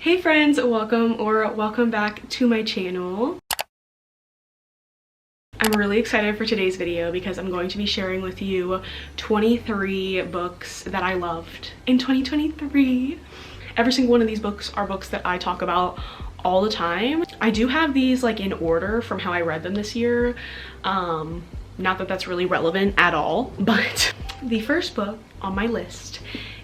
Hey friends, welcome back to my channel. I'm really excited for today's video because I'm going to be sharing with you 23 books that I loved in 2023. Every single one of these books are books that I talk about all the time. I do have these like in order from how I read them this year. Not that that's really relevant at all, but the first book on my list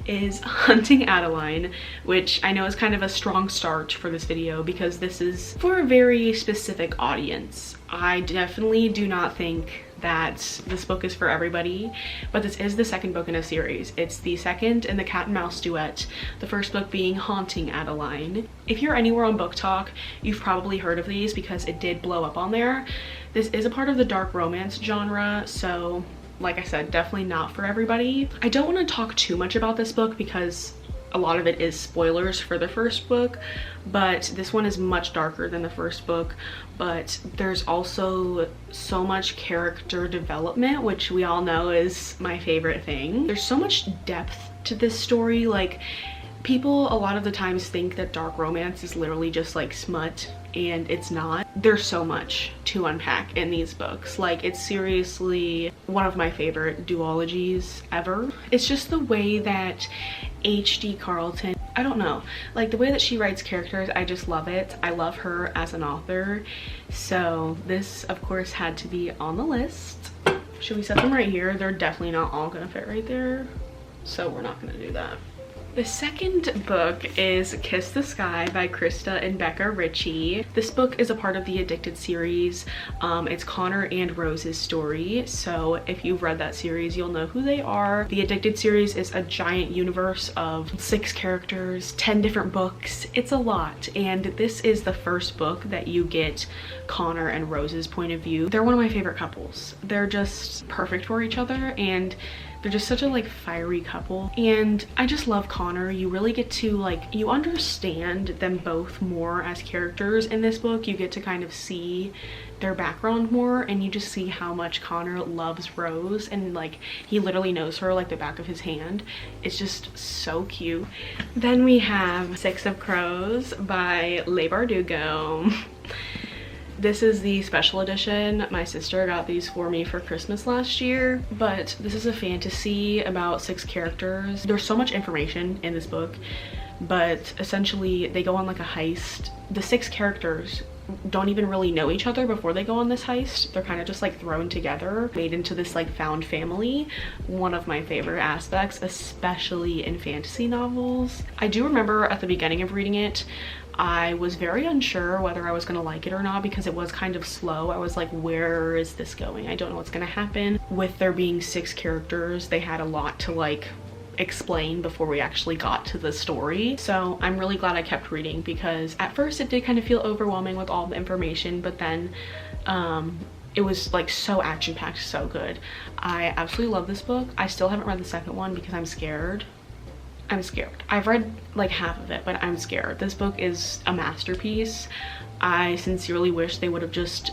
is Hunting Adeline, which I know is kind of a strong start for this video because this is for a very specific audience. I definitely do not think that this book is for everybody, but this is the second book in a series. It's the second in the cat and mouse duet, the first book being Haunting Adeline. If you're anywhere on Book Talk, you've probably heard of these because it did blow up on there. This is a part of the dark romance genre, so like I said, definitely not for everybody. I don't want to talk too much about this book because a lot of it is spoilers for the first book, but this one is much darker than the first book. But there's also so much character development, which we all know is my favorite thing. There's so much depth to this story. Like, people a lot of the times think that dark romance is literally just like smut, and it's not. There's so much to unpack in these books. Like, it's seriously one of my favorite duologies ever. It's just the way that H.D. Carlton, I don't know, like the way that she writes characters, I just love it. I love her as an author. So this of course had to be on the list. Should we set them right here? They're definitely not all gonna fit right there, so we're not gonna do that. The second book is Kiss the Sky by Krista and Becca Ritchie. This book is a part of the Addicted series. It's Connor and Rose's story. So if you've read that series, you'll know who they are. The Addicted series is a giant universe of 6 characters, 10 different books. It's a lot. And this is the first book that you get Connor and Rose's point of view. They're one of my favorite couples. They're just perfect for each other, and they're just such a like fiery couple, and I just love Connor. You really get to like, you understand them both more as characters in this book. You get to kind of see their background more, and you just see how much Connor loves Rose, and like he literally knows her like the back of his hand. It's just so cute. Then we have Six of Crows by Leigh Bardugo. This is the special edition. My sister got these for me for Christmas last year, but this is a fantasy about 6 characters. There's so much information in this book, but essentially they go on like a heist. The 6 characters don't even really know each other before they go on this heist. They're kind of just like thrown together, made into this like found family. One of my favorite aspects, especially in fantasy novels. I do remember at the beginning of reading it, I was very unsure whether I was gonna like it or not because it was kind of slow. I was like, where is this going? I don't know what's gonna happen. With there being 6 characters, they had a lot to like explain before we actually got to the story. So I'm really glad I kept reading because at first it did kind of feel overwhelming with all the information, but then it was like so action-packed, so good. I absolutely love this book. I still haven't read the second one because I'm scared. I've read like half of it, but I'm scared. This book is a masterpiece. I sincerely wish they would have just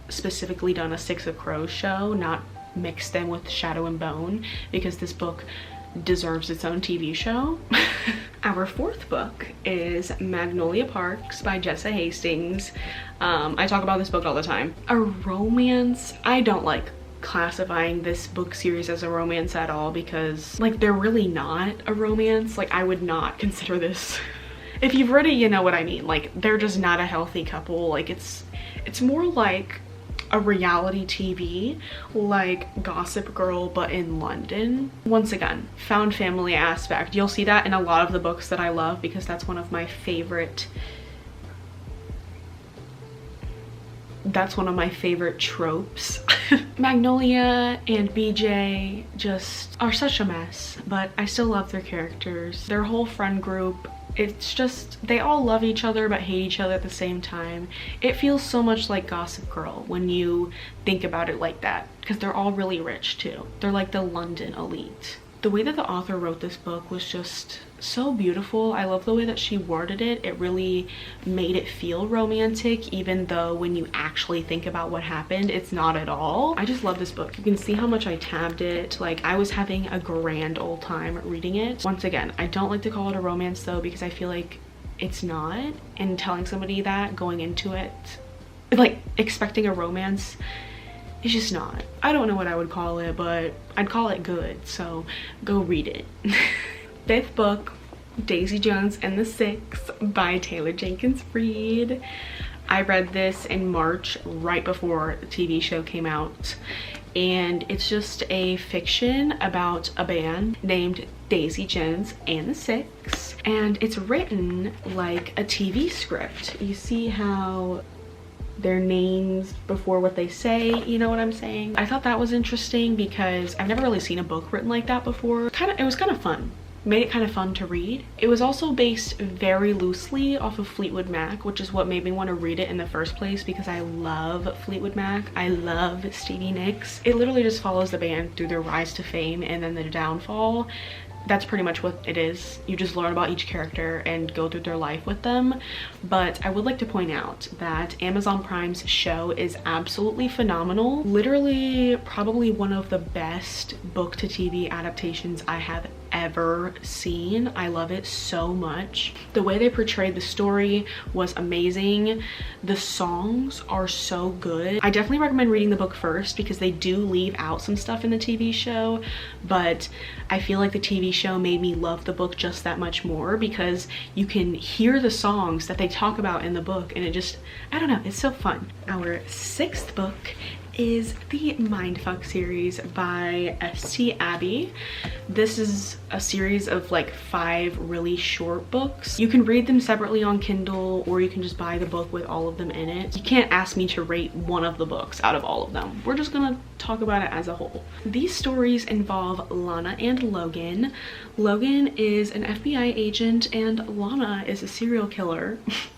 specifically done a Six of Crows show, not mixed them with Shadow and Bone, because this book deserves its own TV show. Our fourth book is Magnolia Parks by Jessa Hastings. I talk about this book all the time. A romance. I don't like classifying this book series as a romance at all because like they're really not a romance. Like, I would not consider this. If you've read it, you know what I mean. Like, they're just not a healthy couple. Like, it's more like a reality TV, like Gossip Girl but in London. Once again, found family aspect. You'll see that in a lot of the books that I love because that's one of my favorite tropes. Magnolia and BJ just are such a mess, but I still love their characters. Their whole friend group, it's just, they all love each other but hate each other at the same time. It feels so much like Gossip Girl when you think about it like that, because they're all really rich too. They're like the London elite. The way that the author wrote this book was just so beautiful. I love the way that she worded it. It really made it feel romantic, even though when you actually think about what happened, it's not at all. I just love this book. You can see how much I tabbed it. Like, I was having a grand old time reading it. Once again, I don't like to call it a romance though, because I feel like it's not, and telling somebody that going into it, like expecting a romance, it's just not. I don't know what I would call it, but I'd call it good, so go read it. Fifth book, Daisy Jones and the Six by Taylor Jenkins Reid. I read this in March, right before the TV show came out, and it's just a fiction about a band named Daisy Jones and the Six, and it's written like a TV script. You see how their names before what they say, you know what I'm saying? I thought that was interesting because I've never really seen a book written like that before. It was kind of fun. Made it kind of fun to read. It was also based very loosely off of Fleetwood Mac, which is what made me want to read it in the first place, because I love Fleetwood Mac. I love Stevie Nicks. It literally just follows the band through their rise to fame and then their downfall. That's pretty much what it is. You just learn about each character and go through their life with them. But I would like to point out that Amazon Prime's show is absolutely phenomenal. Literally probably one of the best book to TV adaptations I have ever seen. I love it so much. The way they portrayed the story was amazing. The songs are so good. I definitely recommend reading the book first because they do leave out some stuff in the TV show, but I feel like the TV show made me love the book just that much more because you can hear the songs that they talk about in the book, and it just, I don't know, it's so fun. Our sixth book is the Mindfuck series by S.T. Abbey. This is a series of like 5 really short books. You can read them separately on Kindle, or you can just buy the book with all of them in it. You can't ask me to rate one of the books out of all of them. We're just gonna talk about it as a whole. These stories involve Lana and Logan. Logan is an FBI agent and Lana is a serial killer.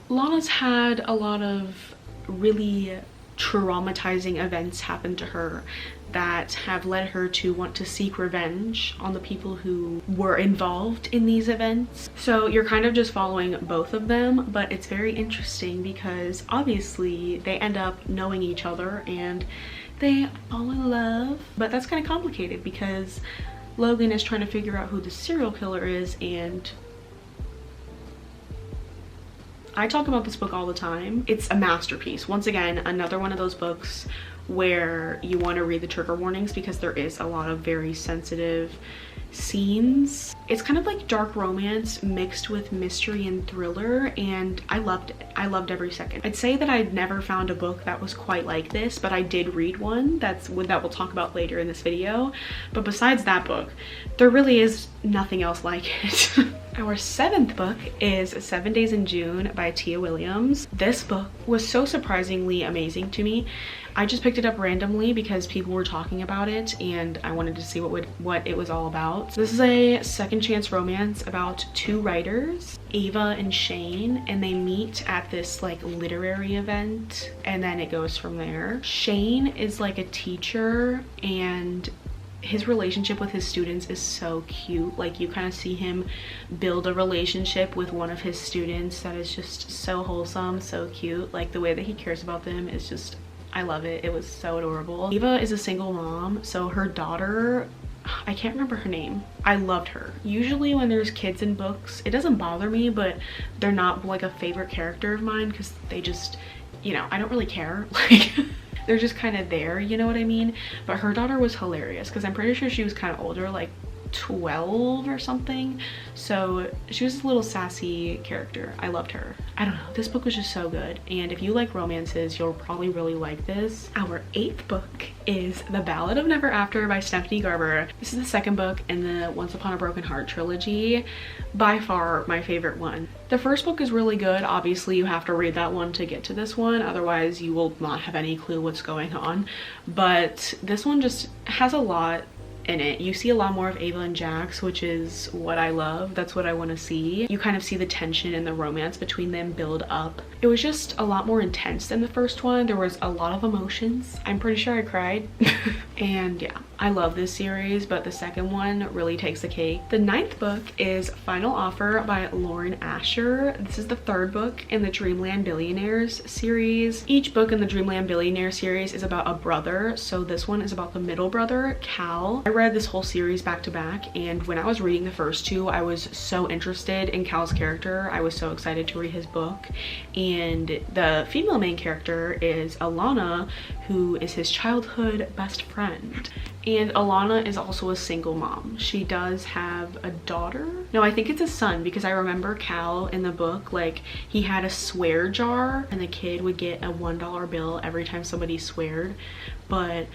Lana's had a lot of really traumatizing events happen to her that have led her to want to seek revenge on the people who were involved in these events. So you're kind of just following both of them, but it's very interesting because obviously they end up knowing each other and they fall in love. But that's kind of complicated because Logan is trying to figure out who the serial killer is, and I talk about this book all the time. It's a masterpiece. Once again, another one of those books where you want to read the trigger warnings because there is a lot of very sensitive scenes. It's kind of like dark romance mixed with mystery and thriller, and I loved it. I loved every second. I'd say that I'd never found a book that was quite like this, but I did read one that we'll talk about later in this video. But besides that book, there really is nothing else like it. Our seventh book is 7 Days in June by Tia Williams. This book was so surprisingly amazing to me. I just picked it up randomly because people were talking about it and I wanted to see what it was all about. This is a second chance romance about 2 writers, Ava and Shane, and they meet at this like literary event and then it goes from there. Shane is like a teacher and his relationship with his students is so cute. Like you kind of see him build a relationship with one of his students that is just so wholesome, so cute. Like the way that he cares about them is just, I love it. It was so adorable. Eva is a single mom, so her daughter, I can't remember her name. I loved her. Usually when there's kids in books, it doesn't bother me, but they're not like a favorite character of mine because they just, you know, I don't really care. Like they're just kind of there, you know what I mean? But her daughter was hilarious because I'm pretty sure she was kind of older, like 12 or something. So she was a little sassy character. I loved her. I don't know, this book was just so good, and if you like romances, you'll probably really like this. Our 8th book is The Ballad of Never After by Stephanie Garber. This is the second book in the Once Upon a Broken Heart trilogy. By far my favorite one. The first book is really good. Obviously you have to read that one to get to this one, otherwise you will not have any clue what's going on. But this one just has a lot in it. You see a lot more of Ava and Jax, which is what I love. That's what I want to see. You kind of see the tension and the romance between them build up. It was just a lot more intense than the first one. There was a lot of emotions. I'm pretty sure I cried. And yeah, I love this series, but the second one really takes the cake. The 9th book is Final Offer by Lauren Asher. This is the 3rd book in the Dreamland Billionaires series. Each book in the Dreamland Billionaire series is about a brother, so this one is about the middle brother, Cal. I read this whole series back to back, and when I was reading the first two, I was so interested in Cal's character. I was so excited to read his book, and the female main character is Alana, who is his childhood best friend. And Alana is also a single mom. She does have a daughter. No, I think it's a son, because I remember Cal in the book, like, he had a swear jar and the kid would get a $1 bill every time somebody sweared. But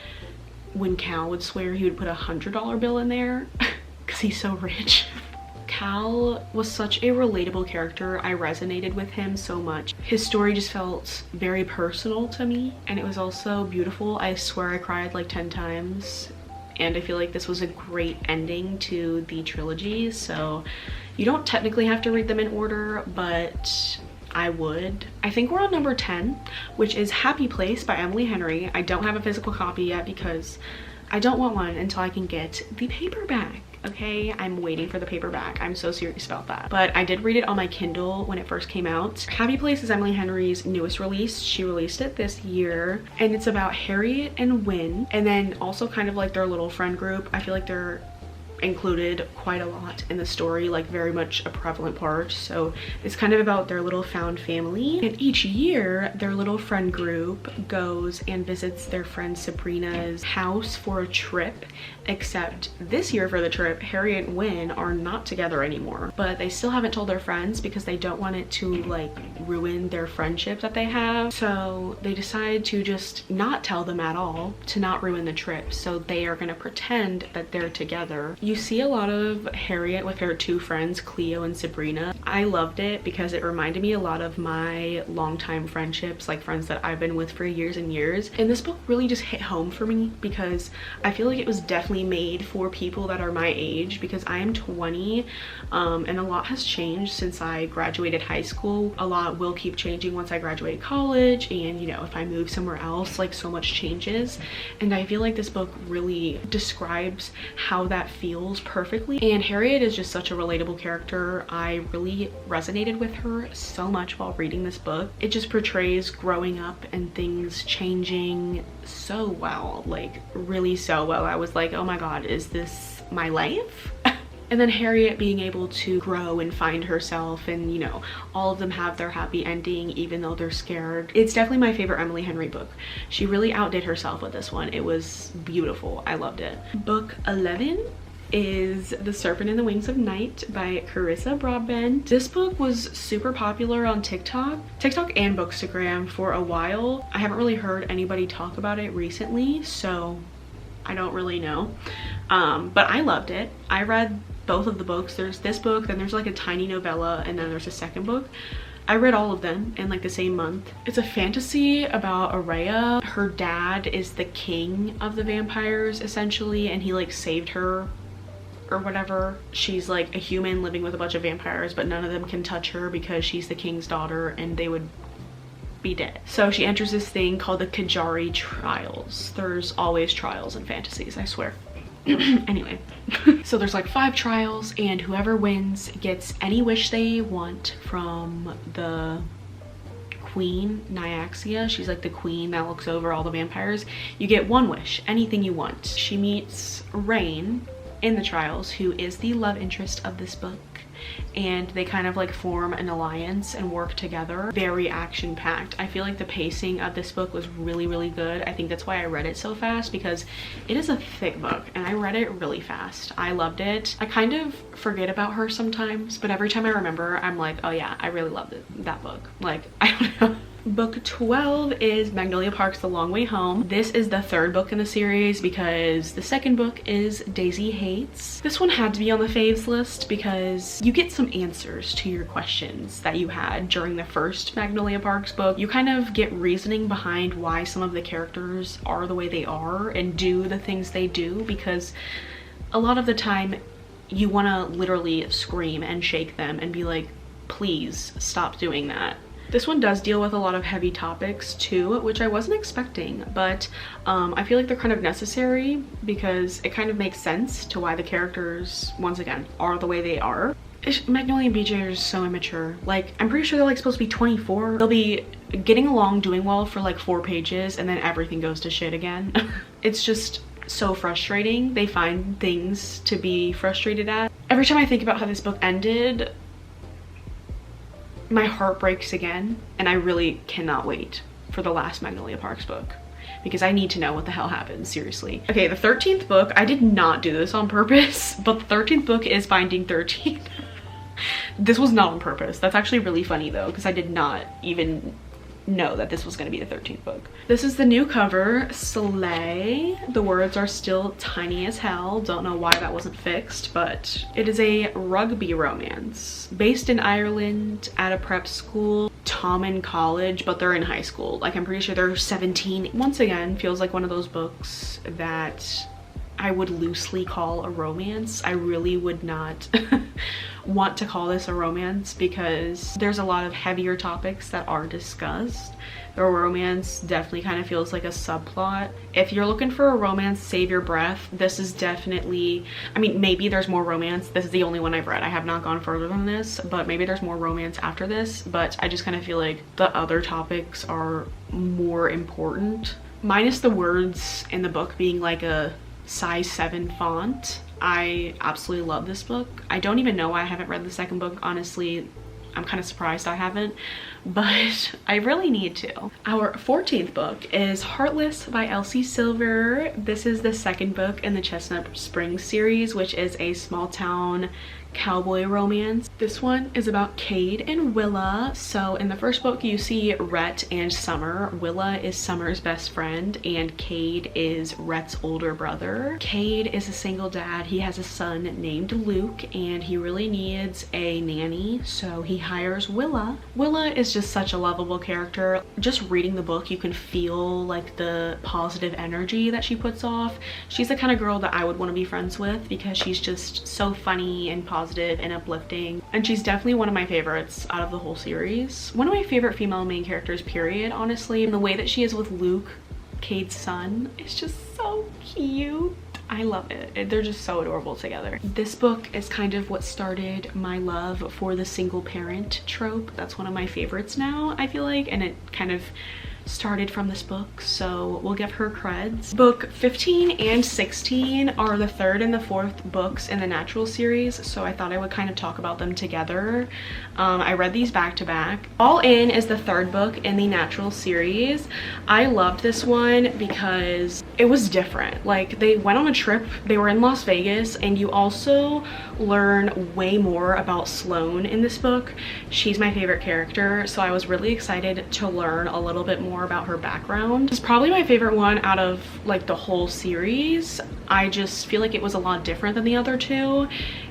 when Cal would swear, he would put a $100 bill in there because he's so rich. Cal was such a relatable character. I resonated with him so much. His story just felt very personal to me, and it was also beautiful. I swear I cried like 10 times, and I feel like this was a great ending to the trilogy. So you don't technically have to read them in order, but I would. I think we're on number 10, which is Happy Place by Emily Henry. I don't have a physical copy yet because I don't want one until I can get the paperback. Okay, I'm waiting for the paperback. I'm so serious about that. But I did read it on my Kindle when it first came out. Happy Place is Emily Henry's newest release. She released it this year, and it's about Harriet and Win, and then also kind of like their little friend group. I feel like they're included quite a lot in the story, like very much a prevalent part. So it's kind of about their little found family, and each year their little friend group goes and visits their friend Sabrina's house for a trip. Except this year for the trip, Harriet and Win are not together anymore, but they still haven't told their friends because they don't want it to like ruin their friendship that they have. So they decide to just not tell them at all, to not ruin the trip. So they are going to pretend that they're together. You see a lot of Harriet with her two friends, Cleo and Sabrina. I loved it because it reminded me a lot of my longtime friendships, like friends that I've been with for years and years. And this book really just hit home for me because I feel like it was definitely made for people that are my age, because I am 20 and a lot has changed since I graduated high school. A lot will keep changing once I graduate college, and you know, if I move somewhere else, like so much changes. And I feel like this book really describes how that feels perfectly. And Harriet is just such a relatable character. I really resonated with her so much while reading this book. It just portrays growing up and things changing so well, like really so well. I was like, oh my god, is this my life? And then Harriet being able to grow and find herself, and you know, all of them have their happy ending even though they're scared. It's definitely my favorite Emily Henry book. She really outdid herself with this one. It was beautiful. I loved it. Book 11 is The Serpent and the Wings of Night by Carissa Broadbent. This book was super popular on TikTok and Bookstagram for a while. I haven't really heard anybody talk about it recently, so I don't really know. But I loved it. I read both of the books. There's this book, then there's like a tiny novella, and then there's a second book. I read all of them in like the same month. It's a fantasy about Araya. Her dad is the king of the vampires essentially, and he like saved her or whatever. She's like a human living with a bunch of vampires, but none of them can touch her because she's the king's daughter and they would be dead. So she enters this thing called the Kajari Trials. There's always trials in fantasies, I swear. Anyway, so there's like 5 trials, and whoever wins gets any wish they want from the queen, Nyaxia. She's like the queen that looks over all the vampires. You get one wish, anything you want. She meets Rain in the trials, who is the love interest of this book, and they kind of like form an alliance and work together. Very action-packed. I feel like the pacing of this book was really, really good. I think that's why I read it so fast, because it is a thick book and I read it really fast. I loved it. I kind of forget about her sometimes, but every time I remember, I'm like, oh yeah, I really loved that book. Like, I don't know. Book 12 is Magnolia Park's The Long Way Home. This is the 3rd book in the series because the 2nd book is Daisy Hates. This one had to be on the faves list because you get some answers to your questions that you had during the first Magnolia Parks book. You kind of get reasoning behind why some of the characters are the way they are and do the things they do, because a lot of the time you want to literally scream and shake them and be like, please stop doing that. This one does deal with a lot of heavy topics too, which I wasn't expecting, but I feel like they're kind of necessary because it kind of makes sense to why the characters, once again, are the way they are. Magnolia and BJ are so immature. Like, I'm pretty sure they're like supposed to be 24. They'll be getting along, doing well for like 4 pages, and then everything goes to shit again. It's just so frustrating. They find things to be frustrated at. Every time I think about how this book ended, my heart breaks again, and I really cannot wait for the last Magnolia Parks book because I need to know what the hell happened, seriously. Okay, the 13th book, I did not do this on purpose, but the 13th book is Finding 13. This was not on purpose. That's actually really funny though, because I did not even know that this was going to be the 13th book. This is the new cover, Slay. The words are still tiny as hell. Don't know why that wasn't fixed, but it is a rugby romance based in Ireland at a prep school. Tom in college, but they're in high school. Like, I'm pretty sure they're 17. Once again, feels like one of those books that I would loosely call a romance. I really would not want to call this a romance because there's a lot of heavier topics that are discussed. The romance definitely kind of feels like a subplot. If you're looking for a romance, save your breath. This is definitely, I mean, maybe there's more romance. This is the only one I've read. I have not gone further than this, but maybe there's more romance after this. But I just kind of feel like the other topics are more important. Minus the words in the book being like a size 7 font. I absolutely love this book. I don't even know why I haven't read the second book, honestly. I'm kind of surprised I haven't, but I really need to. Our 14th book is Heartless by Elsie Silver. This is the second book in the Chestnut Springs series, which is a small town cowboy romance. This one is about Cade and Willa. So in the first book you see Rhett and Summer. Willa is Summer's best friend and Cade is Rhett's older brother. Cade is a single dad. He has a son named Luke and he really needs a nanny, so he hires Willa. Willa is just such a lovable character. Just reading the book you can feel like the positive energy that she puts off. She's the kind of girl that I would want to be friends with because she's just so funny and positive and uplifting, and she's definitely one of my favorites out of the whole series. One of my favorite female main characters, period, honestly. And the way that she is with Luke, Cade's son, is just so cute. I love it. They're just so adorable together. This book is kind of what started my love for the single parent trope. That's one of my favorites now, I feel like, and it kind of started from this book, so we'll give her creds. Book 15 and 16 are the third and the fourth books in the Natural series, so I thought I would kind of talk about them together. I read these back to back. All In is the third book in the Natural series. I loved this one because it was different. Like, they went on a trip, they were in Las Vegas, and you also learn way more about Sloane in this book. She's my favorite character, so I was really excited to learn a little bit more about her background. It's probably my favorite one out of like the whole series. I just feel like it was a lot different than the other two,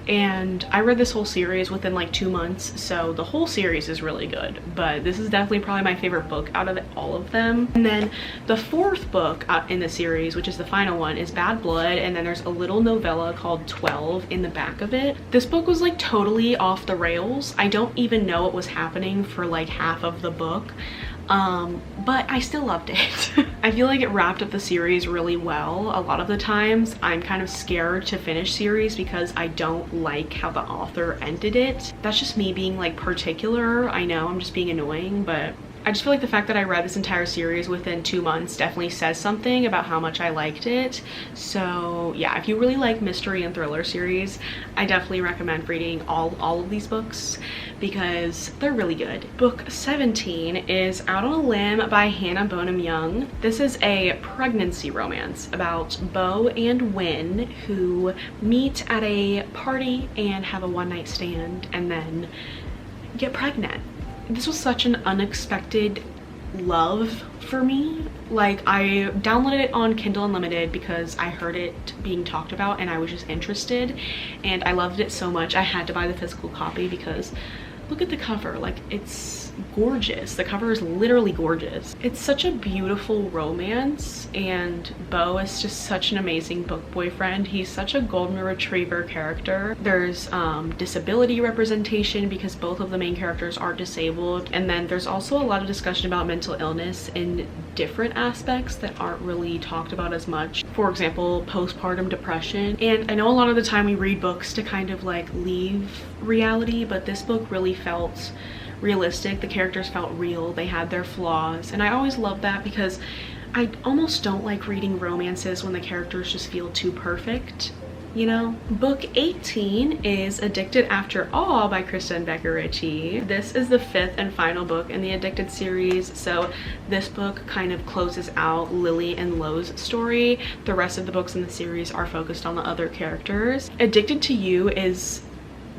and I read this whole series within like 2 months, so the whole series is really good, but this is definitely probably my favorite book out of all of them. And then the fourth book in the series, which is the final one, is Bad Blood, and then there's a little novella called 12 in the back of it. This book was like totally off the rails. I don't even know what was happening for like half of the book. But I still loved it. I feel like it wrapped up the series really well. A lot of the times I'm kind of scared to finish series because I don't like how the author ended it. That's just me being like particular. I know I'm just being annoying, but I just feel like the fact that I read this entire series within 2 months definitely says something about how much I liked it. So yeah, if you really like mystery and thriller series, I definitely recommend reading all of these books because they're really good. Book 17 is Out on a Limb by Hannah Bonham Young. This is a pregnancy romance about Bo and Wynn, who meet at a party and have a one-night stand and then get pregnant. This was such an unexpected love for me. Like, I downloaded it on Kindle Unlimited because I heard it being talked about and I was just interested, and I loved it so much I had to buy the physical copy because look at the cover. Like, it's gorgeous. The cover is literally gorgeous. It's such a beautiful romance, and Bo is just such an amazing book boyfriend. He's such a golden retriever character. There's disability representation because both of the main characters are disabled, and then there's also a lot of discussion about mental illness in different aspects that aren't really talked about as much. For example, postpartum depression. And I know a lot of the time we read books to kind of like leave reality, but this book really felt realistic. The characters felt real. They had their flaws, and I always love that because I almost don't like reading romances when the characters just feel too perfect, you know? Book 18 is Addicted After All by Kristen Becker Ritchie. This is the 5th and final book in the Addicted series, so this book kind of closes out Lily and Lo's story. The rest of the books in the series are focused on the other characters. Addicted to You is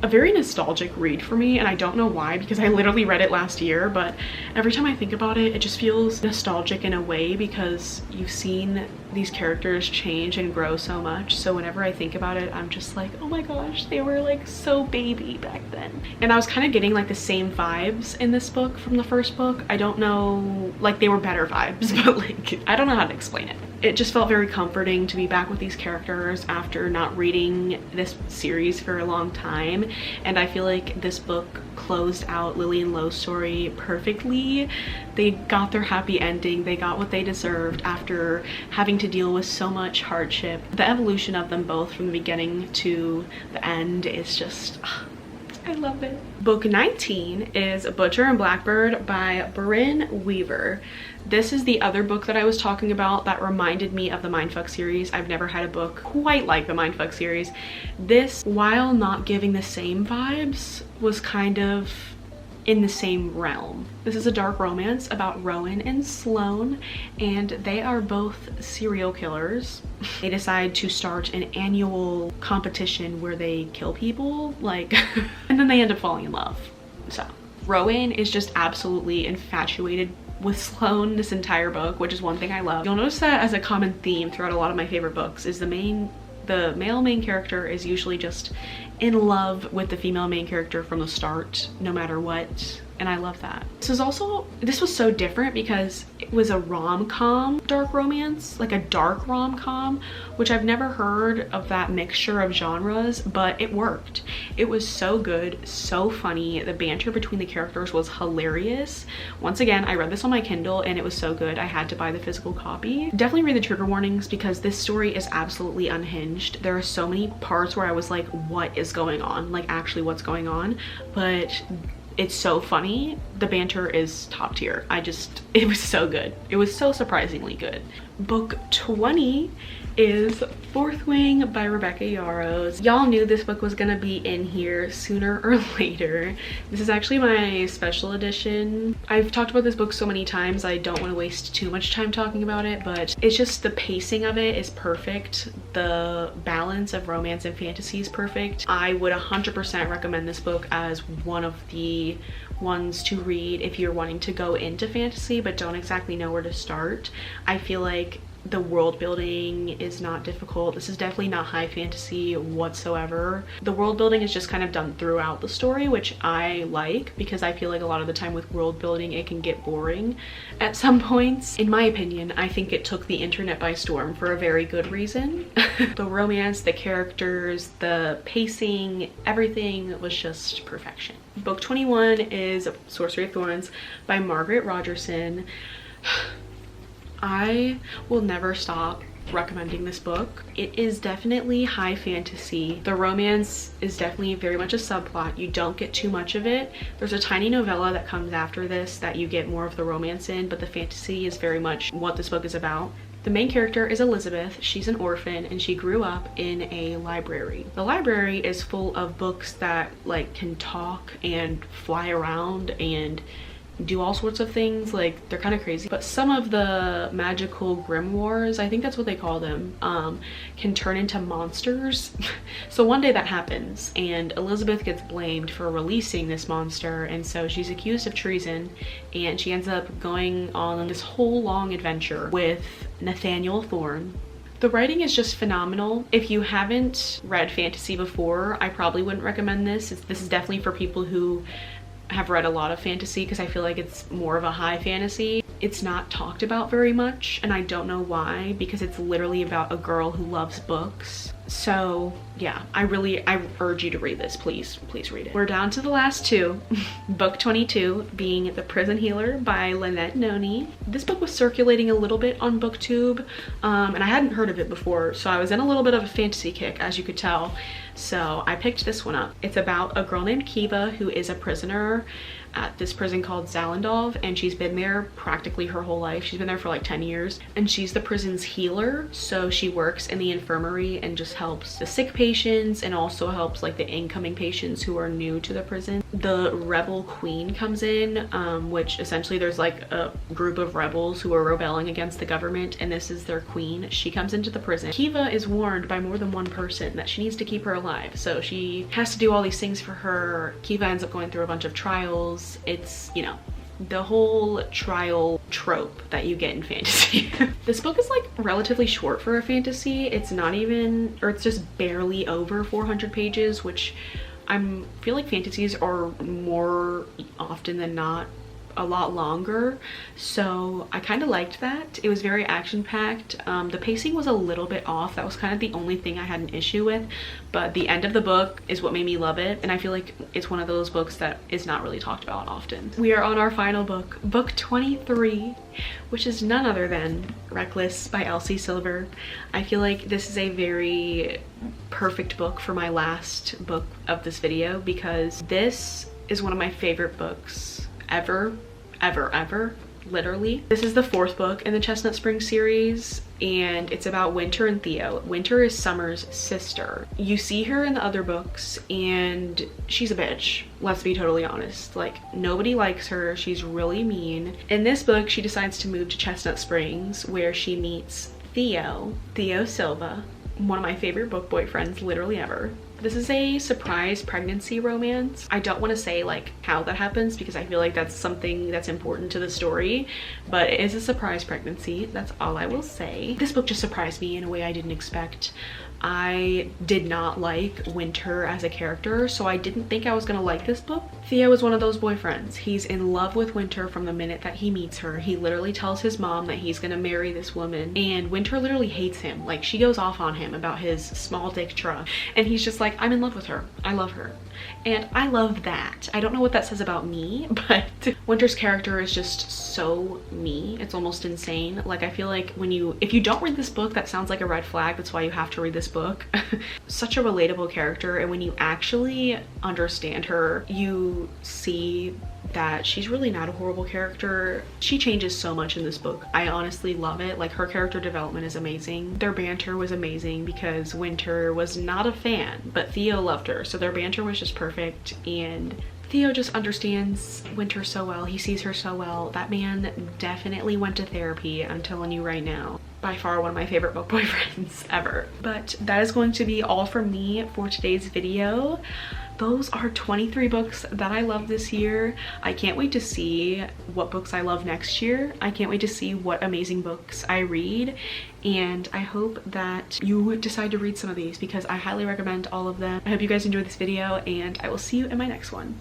a very nostalgic read for me, and I don't know why, because I literally read it last year, but every time I think about it, it just feels nostalgic in a way because you've seen these characters change and grow so much. So whenever I think about it, I'm just like, oh my gosh, they were like so baby back then. And I was kind of getting like the same vibes in this book from the first book. I don't know, like they were better vibes, but like I don't know how to explain it. It just felt very comforting to be back with these characters after not reading this series for a long time, and I feel like this book closed out Lily and Lo's story perfectly. They got their happy ending, they got what they deserved after having to deal with so much hardship. The evolution of them both from the beginning to the end is just, I love it. Book 19 is Butcher and Blackbird by Brynne Weaver. This is the other book that I was talking about that reminded me of the Mindfuck series. I've never had a book quite like the Mindfuck series. This, while not giving the same vibes, was kind of in the same realm. This is a dark romance about Rowan and Sloane, and they are both serial killers. They decide to start an annual competition where they kill people, like, and then they end up falling in love. So Rowan is just absolutely infatuated with Sloane this entire book, which is one thing I love. You'll notice that as a common theme throughout a lot of my favorite books is the male main character is usually just in love with the female main character from the start, no matter what, and I love that. This was so different because it was a rom-com dark romance, like a dark rom-com, which I've never heard of that mixture of genres, but it worked. It was so good, so funny. The banter between the characters was hilarious. Once again, I read this on my Kindle and it was so good I had to buy the physical copy. Definitely read the trigger warnings because this story is absolutely unhinged. There are so many parts where I was like, what is going on? Like actually what's going on? But it's so funny. The banter is top tier. It was so good. It was so surprisingly good. Book 20 is Fourth Wing by Rebecca Yarros. Y'all knew this book was gonna be in here sooner or later. This is actually my special edition. I've talked about this book so many times, I don't want to waste too much time talking about it, but it's just the pacing of it is perfect. The balance of romance and fantasy is perfect. I would 100% recommend this book as one of the ones to read if you're wanting to go into fantasy but don't exactly know where to start. I feel like the world building is not difficult. This is definitely not high fantasy whatsoever. The world building is just kind of done throughout the story, which I like because I feel like a lot of the time with world building it can get boring at some points. In my opinion, I think it took the internet by storm for a very good reason. The romance, the characters, the pacing, everything was just perfection. Book 21 is Sorcery of Thorns by Margaret Rogerson. I will never stop recommending this book. It is definitely high fantasy. The romance is definitely very much a subplot. You don't get too much of it. There's a tiny novella that comes after this that you get more of the romance in, but the fantasy is very much what this book is about. The main character is Elizabeth. She's an orphan and she grew up in a library. The library is full of books that like can talk and fly around and do all sorts of things. Like they're kind of crazy, but some of the magical grimoires, I think that's what they call them, can turn into monsters. So one day that happens and Elizabeth gets blamed for releasing this monster, and so she's accused of treason and she ends up going on this whole long adventure with Nathaniel Thorne. The writing is just phenomenal. If you haven't read fantasy before, I probably wouldn't recommend this. This is definitely for people who have read a lot of fantasy because I feel like it's more of a high fantasy. It's not talked about very much and I don't know why, because it's literally about a girl who loves books. So yeah, I urge you to read this. Please read it. We're down to the last two. Book 22 being The Prison Healer by Lynette Noni. This book was circulating a little bit on BookTube and I hadn't heard of it before, so I was in a little bit of a fantasy kick, as you could tell. So I picked this one up. It's about a girl named Kiva who is a prisoner at this prison called Zalendov, and she's been there practically her whole life. She's been there for like 10 years, and she's the prison's healer. So she works in the infirmary and just helps the sick patients and also helps like the incoming patients who are new to the prison. The rebel queen comes in, which essentially there's like a group of rebels who are rebelling against the government, and this is their queen. She comes into the prison. Kiva is warned by more than one person that she needs to keep her alive, so she has to do all these things for her. Kiva ends up going through a bunch of trials. It's, you know, the whole trial trope that you get in fantasy. This book is like relatively short for a fantasy. It's not even, or it's just barely over 400 pages, which I feel like fantasies are more often than not a lot longer, so I kind of liked that. It was very action-packed. The pacing was a little bit off. That was kind of the only thing I had an issue with, but the end of the book is what made me love it, and I feel like it's one of those books that is not really talked about often. We are on our final book, book 23, which is none other than Reckless by Elsie Silver. I feel like this is a very perfect book for my last book of this video, because this is one of my favorite books ever, literally. This is the 4th book in the Chestnut Springs series, and it's about Winter and Theo. Winter is Summer's sister. You see her in the other books, and she's a bitch. Let's be totally honest. Like, nobody likes her. She's really mean. In this book, she decides to move to Chestnut Springs, where she meets Theo Silva, one of my favorite book boyfriends literally ever. This is a surprise pregnancy romance. I don't want to say like how that happens, because I feel like that's something that's important to the story, but it is a surprise pregnancy. That's all I will say. This book just surprised me in a way I didn't expect. I did not like Winter as a character, so I didn't think I was gonna like this book. Theo is one of those boyfriends. He's in love with Winter from the minute that he meets her. He literally tells his mom that he's gonna marry this woman, and Winter literally hates him. Like, she goes off on him about his small dick truck, and he's just like, I'm in love with her. I love her. And I love that. I don't know what that says about me, but Winter's character is just so me. It's almost insane. Like, I feel like if you don't read this book, that sounds like a red flag. That's why you have to read this book. Such a relatable character, and when you actually understand her, you see that she's really not a horrible character. She changes so much in this book. I honestly love it. Like, her character development is amazing. Their banter was amazing because Winter was not a fan, but Theo loved her, so their banter was just perfect, and Theo just understands Winter so well. He sees her so well. That man definitely went to therapy, I'm telling you right now. By far one of my favorite book boyfriends ever. But that is going to be all from me for today's video. Those are 23 books that I love this year. I can't wait to see what books I love next year. I can't wait to see what amazing books I read, and I hope that you decide to read some of these, because I highly recommend all of them. I hope you guys enjoyed this video, and I will see you in my next one.